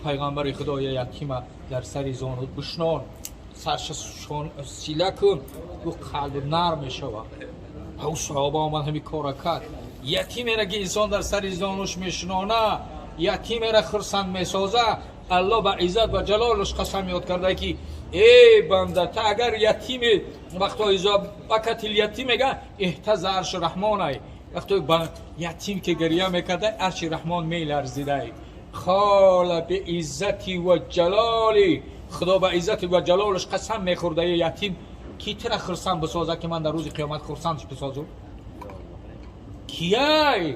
پیغمبر خدای یتیم در سر زانود بشنان، سرش سیله کن، گو قلب نرم می شود. او صحابه آمد همی کار کرد. یتیمی را که انسان در سر زانوش میشنانه، یتیمی را خرسند میسازه، الله به عزت و جلالش قسم یاد کرده که ای بنده تا اگر یتیمی وقتا ایزا بکت الیتیم میگه اهتز عرش رحمانه، وقتا یتیم که گریه میکرده عرش رحمان میلرزیده. خال به عزتی و جلالی، خدا به عزت و جلالش قسم میخورده یتیم کی تر خرسند بسازه که من در روز قیامت خرسندش بسازم؟ کیای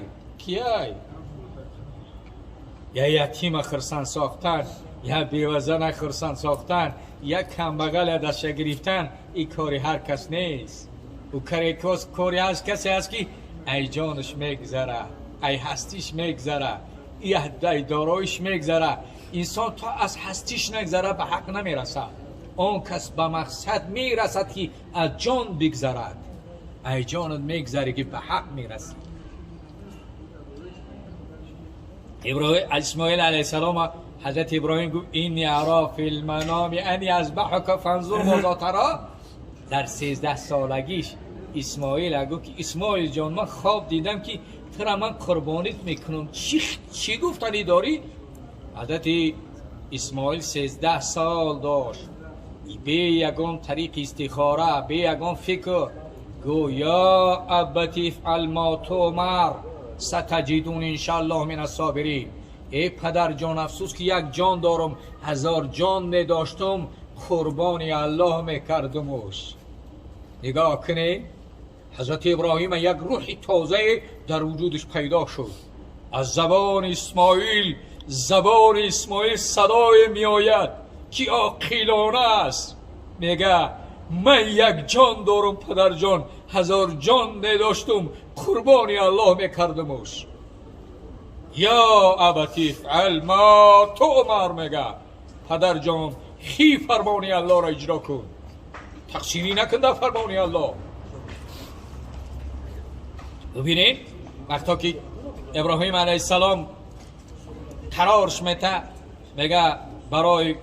یا یتیم خرسند ساختن، یا بیوزن خرسند ساختن، یا کمبغل دست گرفتن، این کاری هر کس نیست. او کاری از کسی هست که ای جانش میگذره، ای هستیش میگذره، ای دارایش میگذره. انسان تا از هستیش نگذره به حق نمیرسد. آن کس به مقصد میرسد که از جان بگذرد. ای جانت میگذره که به حق میرسی. اسماعیل علیه السلام حضرت ابراهیم گفت اینی ارا فی المنام انی اذبحک فانظر ماذا تری. در 13 سالگیش اسماعیل گفت که اسماعیل جان من خواب دیدم که ترا من قربانیت میکنم، چی گفتنی داری؟ حضرت اسماعیل 13 سال داشت، به یگان طریق استخاره، به یگان فکر گو یا ابتی افعل ما تؤمر ستجدون انشاءالله من الصابرین. ای پدر جان افسوس که یک جان دارم، 1000 جان می داشتم قربانی الله میکردمش. نگاه کنی حضرت ابراهیم یک روح تازه در وجودش پیدا شد. از زبان اسماعیل صدای می آید که عاقلانه است. میگه من یک جان دارم پدر جان، 1000 جان نداشتم قربانی الله میکردمش. یا ابتی افعل ما تؤمر، میگه پدر جان خی فرمانی الله را اجرا کن، تقصیری نکن در فرمانی الله. ببینید وقتا که ابراهیم علیه السلام قرارش میته، میگه برای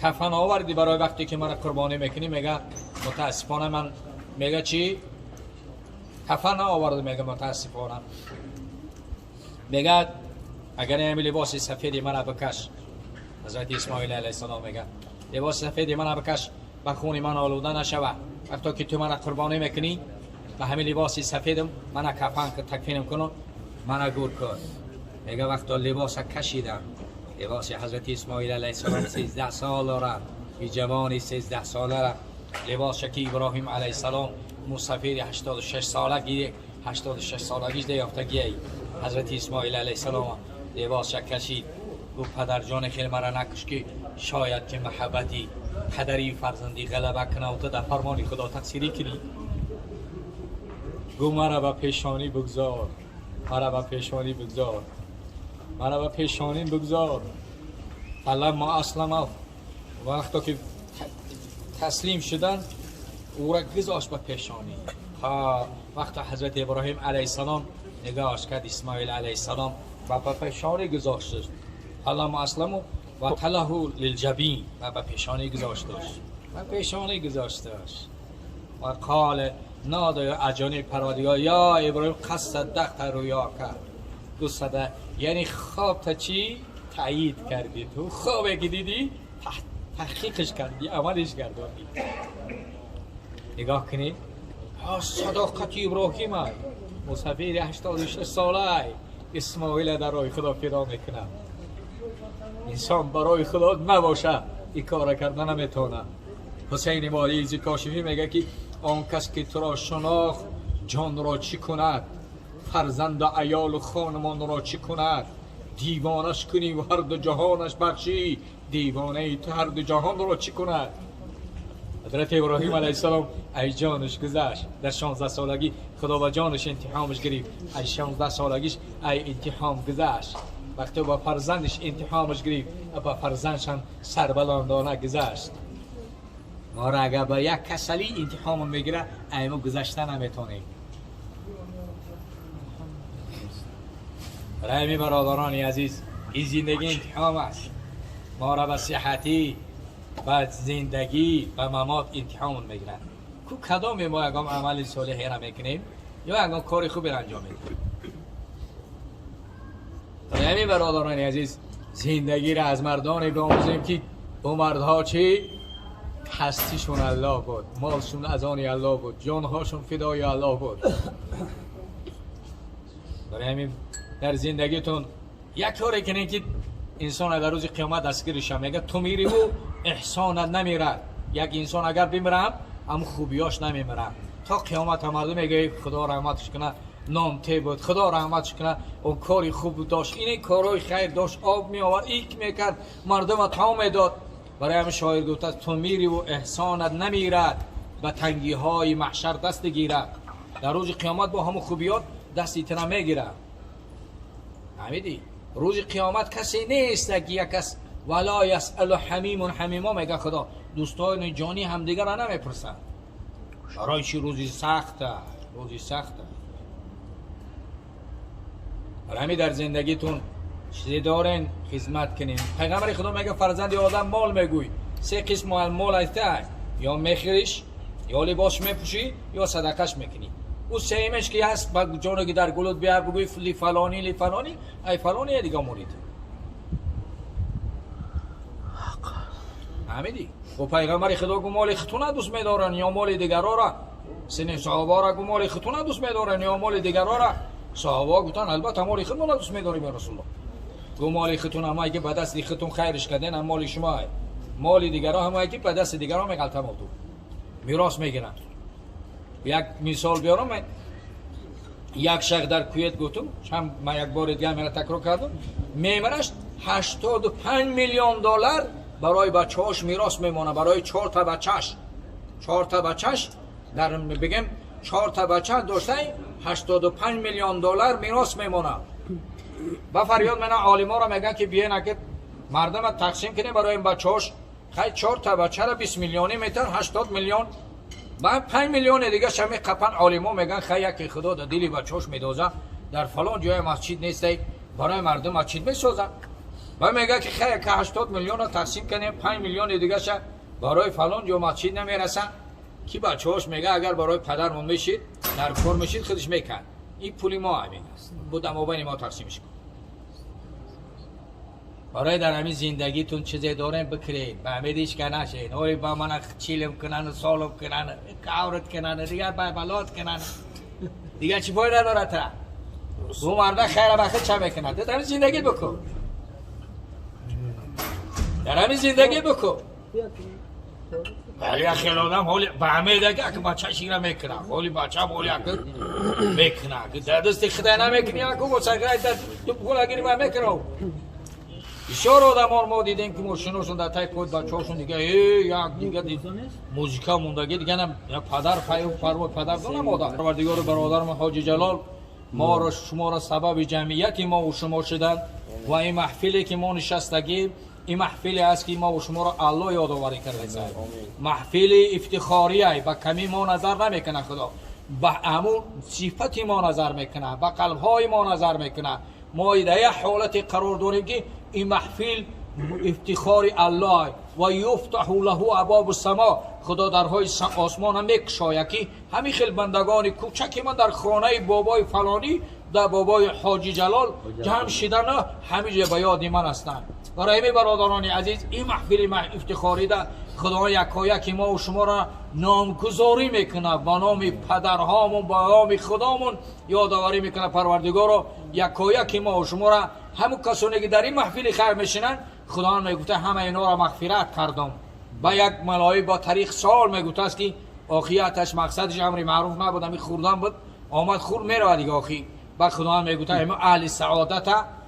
کفن آوردی برای وقتی که من قربانی میکنی؟ میگه متاسفانه من، میگه چی؟ کفن آورده. میگه متاسفانه. میگه اگر این لباس سفیدی من بکش. حضرت اسماعیل علیه السلام میگه لباس سفیدی من بکش و خون من آلوده نشوه. وقتی که تو من قربانی میکنی به همین لباس سفیدم من کفن تکفینم کنم، من گور کن. میگه وقتا لباس کشیدم، لباس حضرت اسماعیل علیه السلام 13 سال داره، این جوانی 13 ساله را لباس که ابراهیم علیه السلام مسافر 86 سالگی 86 سالگیش دیافتگی حضرت اسماعیل علیه السلام لباس کشید. گفت پدر جان خیلی مرا نکش که شاید که محبتی پدری فرزندی غلبه کنه و تو در فرمان خدا تقصیری کنی. گفت مرا به پیشانی بگذار، مرا به پیشانی بگذار، مرا به پیشانی بگذار. فلما اسلم، وقتا که تسلیم شدن او را گذاشت به پیشانی. وقتا حضرت ابراهیم علیه السلام نگاهش کرد اسماعیل علیه السلام و به پیشانی گذاشتش. فلما اسلم و تله للجبین، و به پیشانی گذاشتش، به پیشانی گذاشتش. و قال نادای اجانی پروردگار یا ابراهیم قد صدقت رویا کرد. دو صدق یعنی خواب تا چی تایید کردی، تو خوابی که دیدی تحقیقش کردی، عملش کردی. نگاه کنید صداقت ابراهیم مسافر 86 ساله اسماعیل در راه خدا پیدا میکنه. انسان برای خدا نباشه این کار کردن نمیتونه. حسین مالی کاشفی میگه که آن کس که تو را شناخت جان را چی کند، فرزند و عیال و خانمان را چی کند، دیوانش کنی و هر دو جهانش بخشی، دیوانه ای تو هر دو جهان را چی کند. حضرت ابراهیم علیه السلام ای جانش گذشت در 16 سالگی، خدا با جانش انتقامش گرفت. ای 16 سالگیش ای انتقام گذشت. وقتی با فرزندش انتقامش گرفت با فرزندش هم سربلندانه گذشت. ما را اگر با یک کسلی انتقام میگیره ایمو گذشته نمیتونیم. رحمی برادران عزیز، این زندگی امتحان است. ما را به صحتی و زندگی و ممات امتحان میگیرن. کدام ما یکم عمل صالحی را میکنیم یا یکم کار خوبی را انجام میدیم. همین برادران عزیز زندگی را از مردان بیاموزیم که او مردها چی؟ هستیشون الله بود، مالشون از آن الله بود، جانهاشون فدای الله بود. برای همین در زندگیتون یک کاری کنین که انسان در روز قیامت دستگیرش میگه تو میری و احسانت نمیرد. یک انسان اگر بمیرم اما خوبیاش نمیمیرد تا قیامت. مردم میگه خدا رحمتش کنه نامته بود، خدا رحمتش کنه اون کاری خوب داشت، این کارهای خیر داشت، آب می آورد، ایک میکرد، مردم تا میداد. برای همین شاعر گفته تو میری و احسانت نمیرد، به تنگی های محشر دست گیرد. در روز قیامت با همون خوبیات دستی تنه میگیره. فهمیدی؟ روز قیامت کسی نیست که یک کس ولا یسأل حمیم حمیما میگه خدا دوستان جانی همدیگر را نمیپرسن. برای چی روزی سخته؟ روزی سخته. برای همین در زندگیتون چیزی دارین خدمت کنین. پیغمبر خدا میگه فرزند آدم مال میگوی سه قسم مال است، یا میخریش یا لباس میپوشی یا صدقش میکنی. او سیمش که هست با جانو که در گلوت بیار بگوی لی فلانی لی فلانی ای فلانی دیگه مرید. حمیدی و پیغمبر خدا گو مال خطونه دوست میدارن یا مال دیگران را؟ سن صحابه را گو مال خطونه دوست میدارن یا مال دیگران را؟ صحابه گفتن البته مال خطونه دوست میداریم یا رسول الله. گو مال خطونه همایی که به دست خطون خیرش کردن هم مال شما ہے. مال دیگران همایی که به دست دیگران میغلطه موضوع میراث میگیرن. یک مثال بیارم، من یک شخص در کویت گفتم، من یک بار دیگه میرا تکرار کردم، میمرش 85 میلیون دلار برای بچه‌هاش میراث میمونه، برای 4 تا بچه‌اش. 4 تا بچه‌اش در بگم 4 تا بچه داشته 85 میلیون دلار میراث میمونه. با فریاد من عالما را میگن که بیاین اگه مردم تقسیم کنه برای این بچه‌هاش، خیلی 4 تا بچه را 20 میلیونی میتر 80 میلیون با 5 میلیون دیگه شمی قپن. عالما میگن خیلی که خدا در دل بچه‌هاش میدوزه در فلان جای مسجد نیست برای مردم مسجد میسازه. و میگه که خیلی که 80 میلیون رو تقسیم کنیم 5 میلیون دیگه شه برای فلان جو مسجد نمیرسه. کی بچه‌هاش میگه اگر برای پدرمون میشید در کار میشید خودش میکن، این پولی ما همین است بودم ما بین ما تقسیمش کن. برای در همین زندگیتون چیزی دارین بکرین به امیدش که نشین اوی با من چیلم کنن سالم کنن کارت کنن دیگر با بلاد کنن دیگر چی باید نداره تا اون مرده خیر بخیر چه میکنن. در همین زندگی بکن، در همین زندگی بکن. ولی اخیل آدم حالی به همه دیگه که بچه شیره میکنه حالی بچه حالی اکر میکنه که در دست خدا نمیکنی اکو با سگرهای در تو پول گیری با میکنه. بسیار آدم ها ما دیدیم که ماشیناشون در تای خود بچه هاشون دیگه یک دیگه موزیکا موندگی دیگه نم پدر فرمود پدر دونم آدم پروردگار برادرم حاجی جلال ما را شما را سبب جمعیتی ما و شما شدن و این محفلی که ما نشستگیم این محفلی است که ما و شما را الله یادآوری کرده. محفل افتخاری است، با کمی ما نظر نمیکنه خدا، با همون صفتی ما نظر میکنه، با قلب های ما نظر میکنه. ما در یک حالت قرار داریم که این محفل افتخار الله و یفتح له ابواب السما، خدا درهای آسمان هم میکشاید که همین خیل بندگان کوچکی من در خانه بابای فلانی در بابای حاجی جلال جمع شدن همینجا به یاد من هستند. برای همین برادران عزیز این محفل افتخاری ده خدا یکایک ما و شما را نامگذاری میکنه، با نام پدرهامون با نام خدامون یادآوری میکنه. پروردگار یکایک ما و شما را همون کسانی که در این محفل خیر میشینن خدا میگفته همه اینا را مغفرت کردم. با یک ملائکه با تاریخ سال میگفته است که آخیاتش مقصدش امر معروف نبود، همین خوردن بود، آمد خورد میره دیگه آخی. با خدا میگفته همه اهل سعادت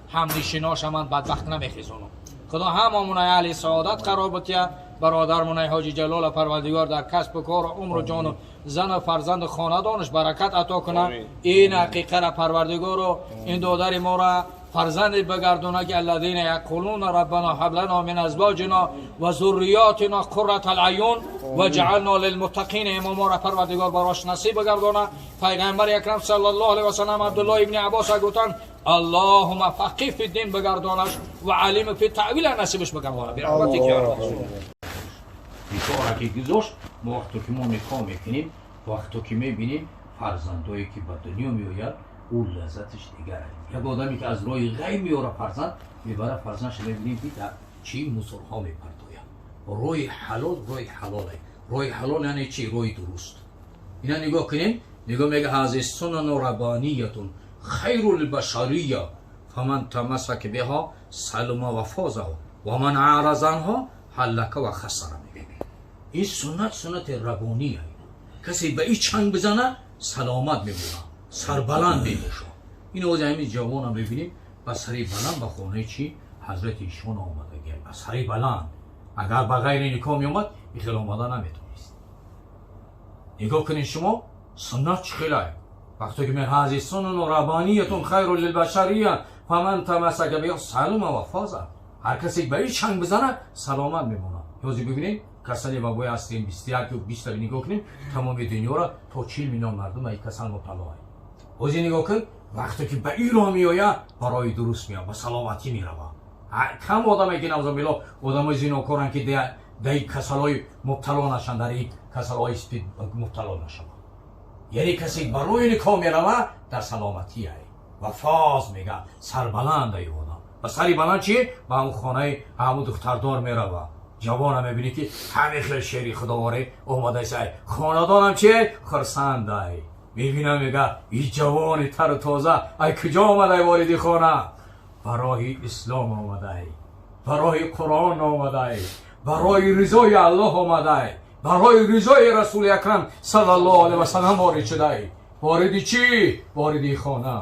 هم نشیناش من بدبخت نمیخیزونم. خدا هممون اهل سعادت قرار بده. برادرمون حاجی جلال پروردگار در کسب و کار و عمر و جان و زن و فرزند خاندانش برکت عطا کنه. این حقیقت را پروردگار و این دادر ما را فرزند بگردونه که الذین یقولون ربنا هب لنا من ازواجنا و ذریاتنا قرة العیون وجعلنا للمتقین اماما را پروردگار براش نصیب بگردونه. پیغمبر اکرم صلی الله علیه و سلم عبدالله ابن عباس گفتن اللهم فقیه فی دین بگردانش و علیم فی تعویل نصیبش بکن برحمتک یا رب. نکاح که گذاشت ما وقتی که ما نکاح میکنیم وقتی که میبینیم فرزندایی که به دنیا میآید اون لذتش دیگره. یک آدمی که از راه غیب میاره فرزند میبره فرزندش میبینیم دیگه چی مصرها میپرداید. راه حلال راه حلاله. راه حلال یعنی چی؟ راه درست. اینا نگاه کنیم نگاه میگه هذه سنن ربانیتون خیر البشریه فمن تمسک بها سلم و فاز و من اعرض عنها هلک و خسر. این سنت ربانیه. کسی به این چنگ بزنه سلامت میمونه، سربلند میموشه. این اوز همین جوان هم ببینیم با سری بلند به خونه چی حضرت ایشون آمده گل با سری بلند. اگر با غیر نکاح میومد این خیلی آمده نمیتونست. نگاه کنین شما سنت چخیله وقتی که میگه هذه سنن ربانیتون خیر للبشریه فمن تمسک بها سلم و فاز. هر کسی به این چنگ بزنه سلامت میمونه. یوزی ببینید کسانی بابای هستیم 21 و 20 نگاه کنیم تمام دنیا را تا 40 میلیون مردم این کسان مبتلا هست. اوزی نگاه کن وقتی که به ایران میآید برای درست میاد و سلامتی میروه. کم آدمی که نوزا میلا آدمای زیناکارن که در کسالای مبتلا نشن در این کسالای اسپید مبتلا نشن. یعنی کسی برای نکاح میروه در سلامتی هست و فاز میگه سربلند ای آدم. و سری بلند چی؟ به اون خانه همون دختردار میروه. جوان هم میبینی که همه خیلی شعری خداواره اومده سای خاندانم چه خرسند ای میبینم میگه این جوان تر و تازه ای کجا آمده واردی خانه؟ برای اسلام آمده ای، برای قرآن آمده ای، برای رضای الله آمده ای، برای رضای رسول اکرم صلی الله علیه و سلم وارد شده ای. واردی چی؟ واردی خانه.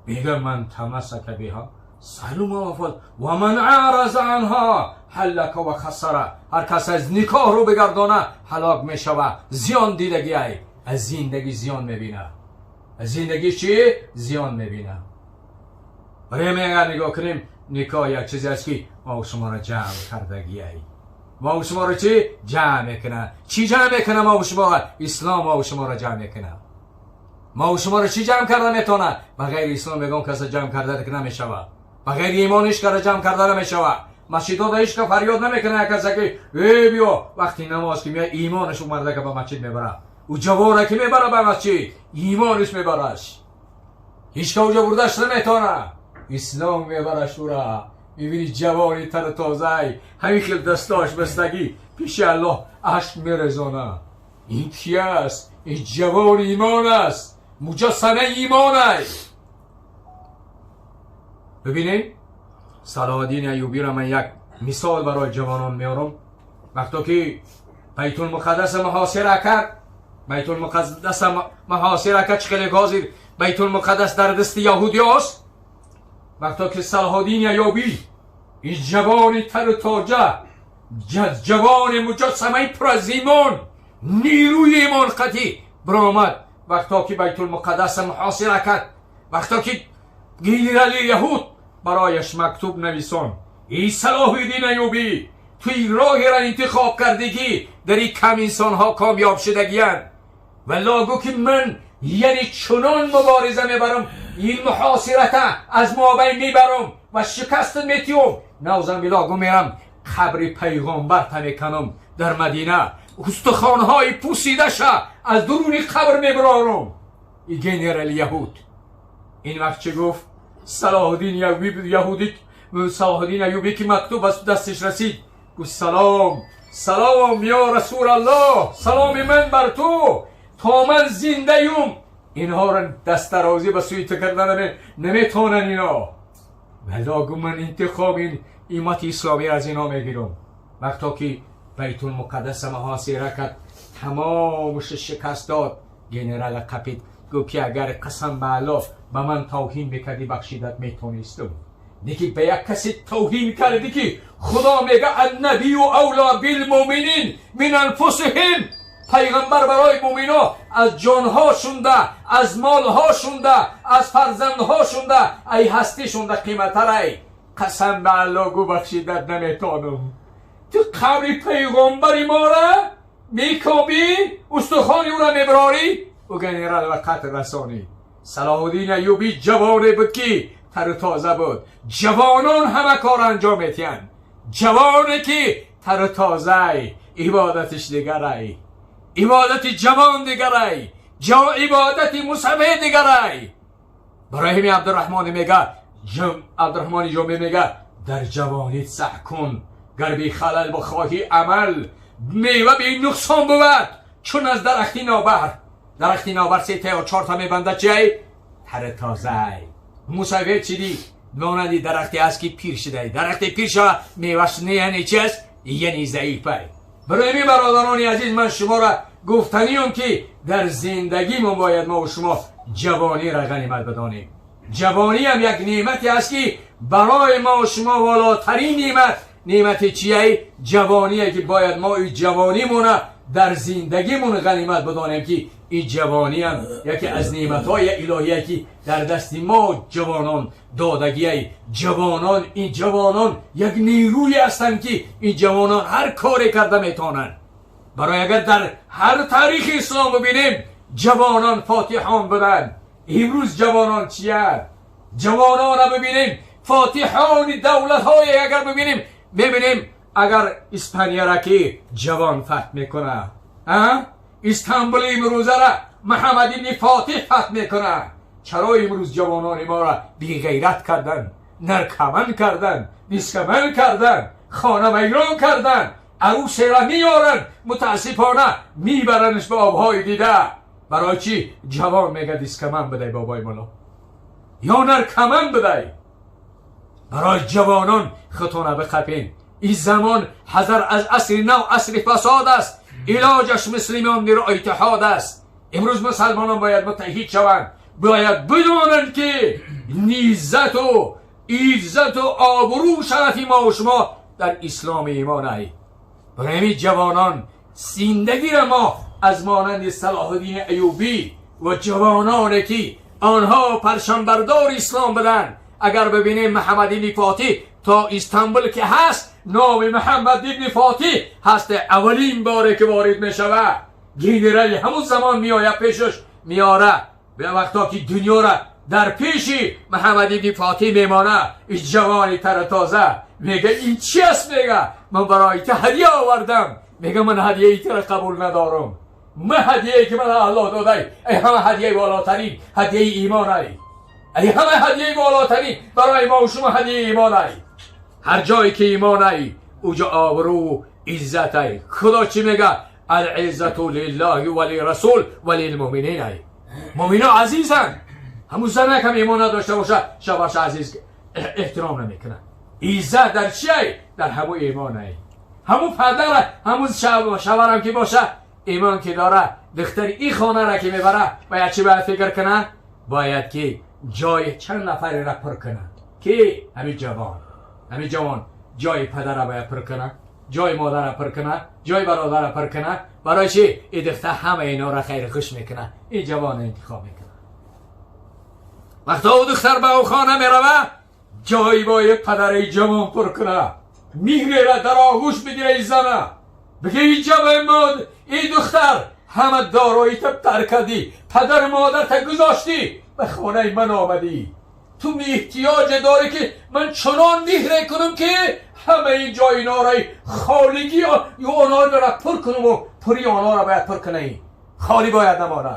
میگه من تمسک بها سلم و فاز و من اعرض عنها هلک و خسر. هر کس از نکاح رو بگردانه هلاک میشوه، زیان دیدگی ای. از زندگی زیان میبینه. از زندگی چی؟ زیان میبینه. برای اگر نگاه کنیم نکاح یک چیزی است که ما و شما را جمع کردگی ای. ما و شما را چی؟ جمع میکنه. چی جمع میکنه ما و شما؟ اسلام ما و شما را جمع میکنه. ما و شما را چی جمع کرده میتونه؟ بغیر اسلام میگم کسی جمع کرده که نمیشوه. بغیر ایمانش کرده جمع کرده نمیشوه. مسجدها دایش که فریاد نمیکنه کسی که ای بیا وقتی نماز که میاد ایمانش اومده که به مسجد میبره. او جواره که میبره به مسجد ایمانش میبرش. هیچ که اوجا بردش نمیتونه. اسلام میبرش او را. میبینی جوانی تر تازه همین خیل دستاش بستگی پیش الله عشق میرزانه. این کی است؟ این جوان ایمان است، مجسمه ایمان است. ببینید صلاح الدین ایوبی را من یک مثال برای جوانان میارم. وقتی که بیت المقدس محاصره کرد، بیت المقدس محاصره کرد چخیلی گازیر بیت المقدس در دست یهودی است. وقتی که صلاح الدین ایوبی این جوان تر و تازه جوان مجسمه پر از ایمان نیروی ایمان قطعی برآمد. وقتی که بیت المقدس محاصره کرد، وقتی که گنرال یهود برایش مکتوب نویسان ای صلاح الدین ایوبی توی راهی را انتخاب کردگی در این کم انسان ها کامیاب شدگیان و لاگو که من یعنی چنان مبارزه میبرم این محاصرت از ما بین میبرم و شکست میتیم نوزم لاگو میرم قبر پیغمبر تمیکنم در مدینه استخوانهای پوسیده شا از درون قبر میبرارم. این گنرال یهود این وقت چه گفت؟ صلاح الدین ایوبی که مکتوب از دستش رسید گفت سلام یا رسول الله، سلام من بر تو تا من زنده یم. اینها را دست درازی به سوی تو کردن نمیتونن اینا. ولی من انتخاب این ایمت اسلامی از اینا میگیرم. وقتا که بیت المقدس محاصره کرد تمامش شکست داد، گنرال قپید گفت که اگر قسم به الله به من توهین میکردی بخشیدت میتونستم. دیگه به یک کسی توهین کردی که خدا میگه النبی و اولا بالمؤمنین من انفسهم، پیغمبر برای مؤمنا از جانهاشون ده، از مالهاشون ده، از فرزندهاشون ده، ای هستیشون ده قیمتر ای. قسم به الله گو بخشیدت نمیتونم. تو قبر پیغمبری ما را میکابی، استخوانی او را میبراری. او گنرال و قتل رسانی صلاح الدین ایوبی جوانی بود که تر تازه بود. جوانان همه کار انجام میتین. جوانی که تر تازه، عبادتش دیگره، عبادت جوان دیگره، عبادت مصبح دیگره. برای همین عبدالرحمن میگه، عبدالرحمن جامی میگه در جوانیت سعی کن گر بی خلل بخواهی عمل، میوه بی نقصان بود چون از درختی نوبر. درختی نوبر 3 تا یا 4 تا میبنده چه؟ تر تازه. مصبح چی دی؟ مانندی درختی است که پیر شده. درختی پیر شده میوهش نه یعنی چی است؟ یعنی ضعیفه. برای همین برادران عزیز من شما را گفتنیم که در زندگی ما باید ما و شما جوانی را غنیمت بدانیم. جوانی هم یک نعمتی است که برای ما و شما والاترین نعمت چیه؟ جوانیه که باید ما این جوانیمون در زندگیمون غنیمت بدانیم که این جوانی هم یکی از نعمت‌های الهیه که در دست ما جوانان دادگیه. جوانان، این جوانان یک نیروی هستند که این جوانان هر کاری کرده میتونن. برای اگر در هر تاریخ اسلام ببینیم جوانان فاتحان بودن. امروز جوانان چیه؟ جوانان را ببینیم فاتحان دولت‌های اگر ببینیم اگر اسپانیا را که جوان فتح میکنه، استانبول امروز را محمد ابن فاتح فتح میکنه. چرا امروز جوانان ما را بی غیرت کردن، نرکمن کردن، دیسکمن کردن، خانه ویران کردن، عروس را میارن متاسفانه میبرنش به آبهای دیده. برای چی؟ جوان میگه دیسکمن بده بابای مولا یا نرکمن بده. برای جوانان خطونه بخپین. این زمان حذر از عصر نو، عصر فساد است. علاجش مسلمان در اتحاد است. امروز مسلمانان باید متحد شوند، باید بدانند که نیزت و عزت و آبرو شرف ما و شما در اسلام ایمان است. برای همین جوانان زندگی را ما از مانند صلاح الدین ایوبی و جوانانی که آنها پرچمبردار اسلام بدن، اگر ببینیم محمد ابن فاتح تا استانبول که هست نام محمد ابن فاتح هست. اولین باره که وارد می شود گینرال همون زمان میآید پیشش میاره. به وقتا که دنیا را در پیش محمد ابن فاتح میمانه. این جوانی تر تازه میگه این چی است؟ میگه من برای تو هدیه آوردم. میگه من هدیه ای را قبول ندارم. من هدیه ای که من الله داده ای همه هدیه بالاترین هدیه ایمان ای. ای همه هدیه بالاترین برای ما و شما هدیه ایمان ای. هر جایی که ایمان ای اوجا آبرو عزت ای. خدا چی میگه؟ العزت لله ولی رسول ولی المؤمنین ای. مؤمنان عزیزن. همون زنه که ایمان نداشته باشه شوهرش عزیز احترام نمیکنه. عزت در چی ای؟ در همون ایمان ای. همون پدر همون شوهرم که باشه ایمان که داره دختر این خانه را که میبره باید چی باید فکر کنه؟ باید که جای چند نفری را پر کنه که همین جوان جای پدر را باید پر کنه، جای مادر را پر کنه، جای برادر را پر کنه. برای چی؟ این دختر همه اینا را خیر خوش میکنه. این جوان انتخاب میکنه. وقتا او دختر به او خانه میروه جای باید پدر جوان پر کنه. میگیره در آغوش بگیره این زنه بگه این جوان این دختر همه دارایی تر کردی، پدر مادر تا گذاشتی به خانه من آمدی. تو می احتیاج داری که من چنان مهره کنم که همه این جای اینا را خالگی یا آنها را پر کنم و پری آنها را باید پر کنه. خالی باید نمانه.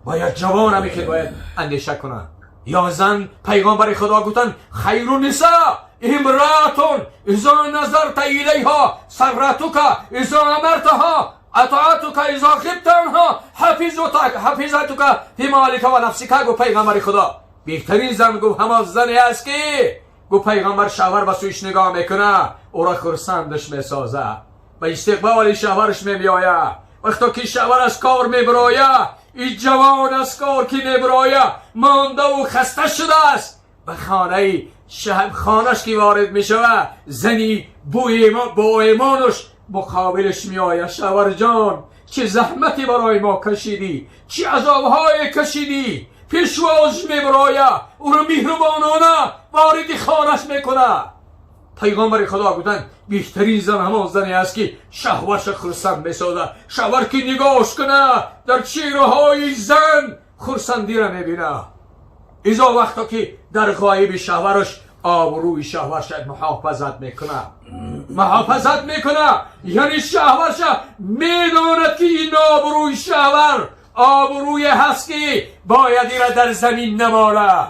باید جوان همی که باید اندیشه کنه. یا زن پیغمبر خدا گفتن خیر النساء امرأة اذا نظرت الیها سرتک اذا امرتها اطاعتک اذا خفت عنها حفظتک فی مالک و نفسک. گو پیغمبر خدا بهترین زن گو همه زنی است که گو پیغمبر شوهر به سویش نگاه میکنه او را خرسندش میسازه، به استقبال شوهرش میآید. وقتا که شوهر از کار میبراید این جوان از کار که میبراید مانده و خسته شده است به خانهش که وارد میشود زنی با ایمانش مقابلش میآید. شوهر جان چه زحمتی برای ما کشیدی، چه عذابهای کشیدی. پیشواش میبراید او رو مهربانانه وارد خانهش میکنه. پیغمبر خدا گفتن بهترین زن همان زنی است که شهوتش خرسند میسازه. شوهر که نگاهش کنه در چهره‌های زن خرسندی را میبینه. ایزا وقتا که در غایب شوهرش آبروی شوهرش محافظت میکنه یعنی شوهرش میداند که این آبروی شوهر آبروی هست که باید ایره در زمین نماله.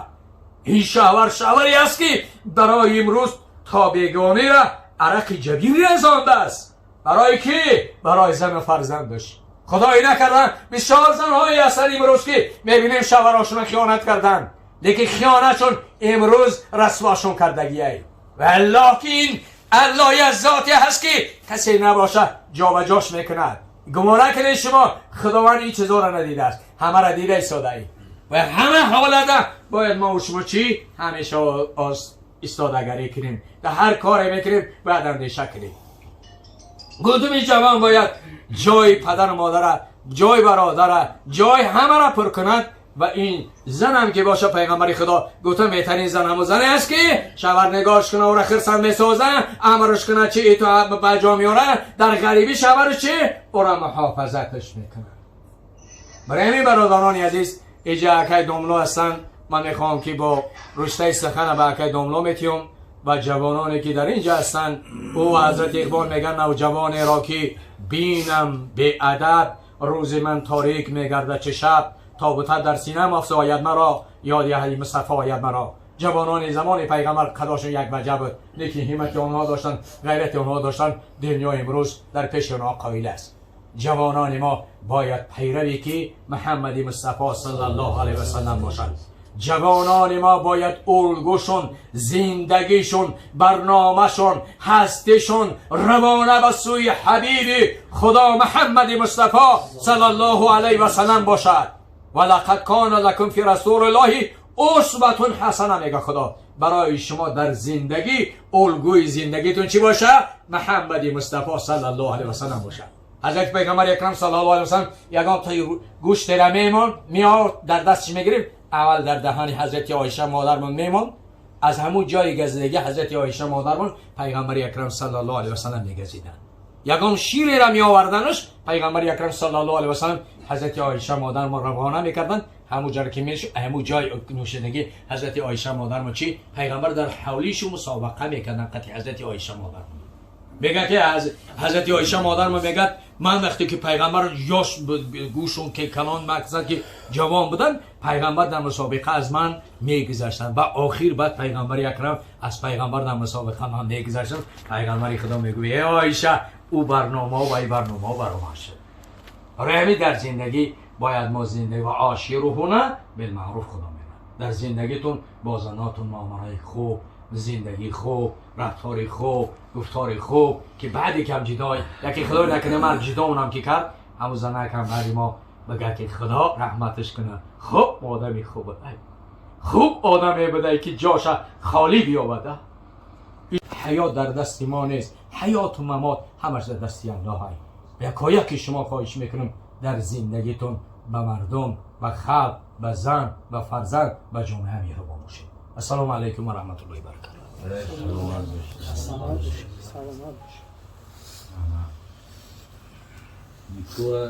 این شوهری است که برای امروز تا بیگانه را عرق جبین رزانده است. برای کی؟ برای زن و فرزندش. خدای نکردن بسیار زنهایی هستن امروز که میبینیم شوهراشون خیانت کردن، لیکن خیانتشون امروز رسواشون کردگیه. والله که این الله از ذاتی هست که کسی نباشه جا و جاش میکند. گمان نکنید شما خداوند این چیزا را ندیده است، همه را دیده ایستاده ای و همه حالت باید ما و شما چی همیشه ایستادگری کنیم، در هر کاری میکنیم باید اندیشه کنیم. گفتم این جوان باید جای پدر و مادر، جای برادر، جای همه را پر کند و این زن هم که باشه پیغمبر خدا گفتم بهترین زن همون زنی است که شوهر نگاهش کنه و را خرسند میسازه، امرش کنه چه اطاعت بجا میاره، در غریبی شوهرش چه او را محافظتش میکنه. برای همین برادران عزیز اینجا اکای دوملو هستن، من میخوام که با رشته سخن به اکای دوملو میتیم و جوانانی که در اینجا هستن. او حضرت اقبال میگن نوجوانی را که بینم به ادب روز من تاریک میگرده چه شب، تابوت در سینه افزاید مرا، یاد علی مصطفی آید مرا. جوانان زمان پیغمبر قداشون یک وجه بود، لیکن همت آنها داشتن، غیرت آنها داشتن. دنیا امروز در پیش آنها قایل است. جوانان ما باید پیروی که محمد مصطفی صلی الله علیه و سلم باشند. جوانان ما باید الگوشون، زندگیشون، برنامهشون، هستیشون روانه به سوی حبیب خدا محمد مصطفی صلی الله علیه و سلم باشد. ولقد کان لکم فی رسول الله اسوة حسنه میگه خدا. برای شما در زندگی الگوی زندگیتون چی باشه؟ محمد مصطفی صلی الله علیه و سلم باشه. حضرت پیغمبر اکرم صلی الله علیه و سلم یگان تا گوشت را میاد در دستش میگیریم، اول در دهان حضرت عایشه مادرمون میمون، از همون جای گزیدگی حضرت عایشه مادرمون پیغمبر اکرم صلی الله علیه و سلم میگزیدن. یگان شیر را می آوردنش پیغمبر اکرم صلی الله علیه و سلم حضرت عایشه مادرمون روانه میکردن، همون جایی که میشه همون جای نوشیدگی حضرت عایشه مادرمون چی پیغمبر در حولیش مسابقه میکردن قطع حضرت عایشه مادرمون. میگه که از حضرت عایشه مادرمون میگه من وقتی که پیغمبر یاش گوشون که کلان مقصد که جوان بودن، پیغمبر در مسابقه از من میگذشتن و آخر بعد پیغمبر اکرم از پیغمبر در مسابقه من میگذشتن. پیغمبر خدا میگه ای عایشه او برنامه و ای برنامه برامشه. برای همین در زندگی باید ما زندگی و عاشرهونه بالمعروف خدا میگه. در زندگیتون با زناتون معامله خوب، زندگی خوب، رفتار خوب، گفتار خوب، که بعدی کم جدای یکی خدا نکنه مرد جدامونم که کرد همون زنه کم بعدی ما بگه که خدا رحمتش کنه. خوب آدمی خوبه، خوب آدمی بده که جاش خالی بیاوده. حیات در دست ما نیست، حیات و ممات همش در دستی الله هست. یکی شما خواهش میکنم در زندگیتون به مردم، به خلق، به زن، به فرزند، به جامعه مهربان باشید. السلام علیکم و رحمت الله و برکاته. Mikura,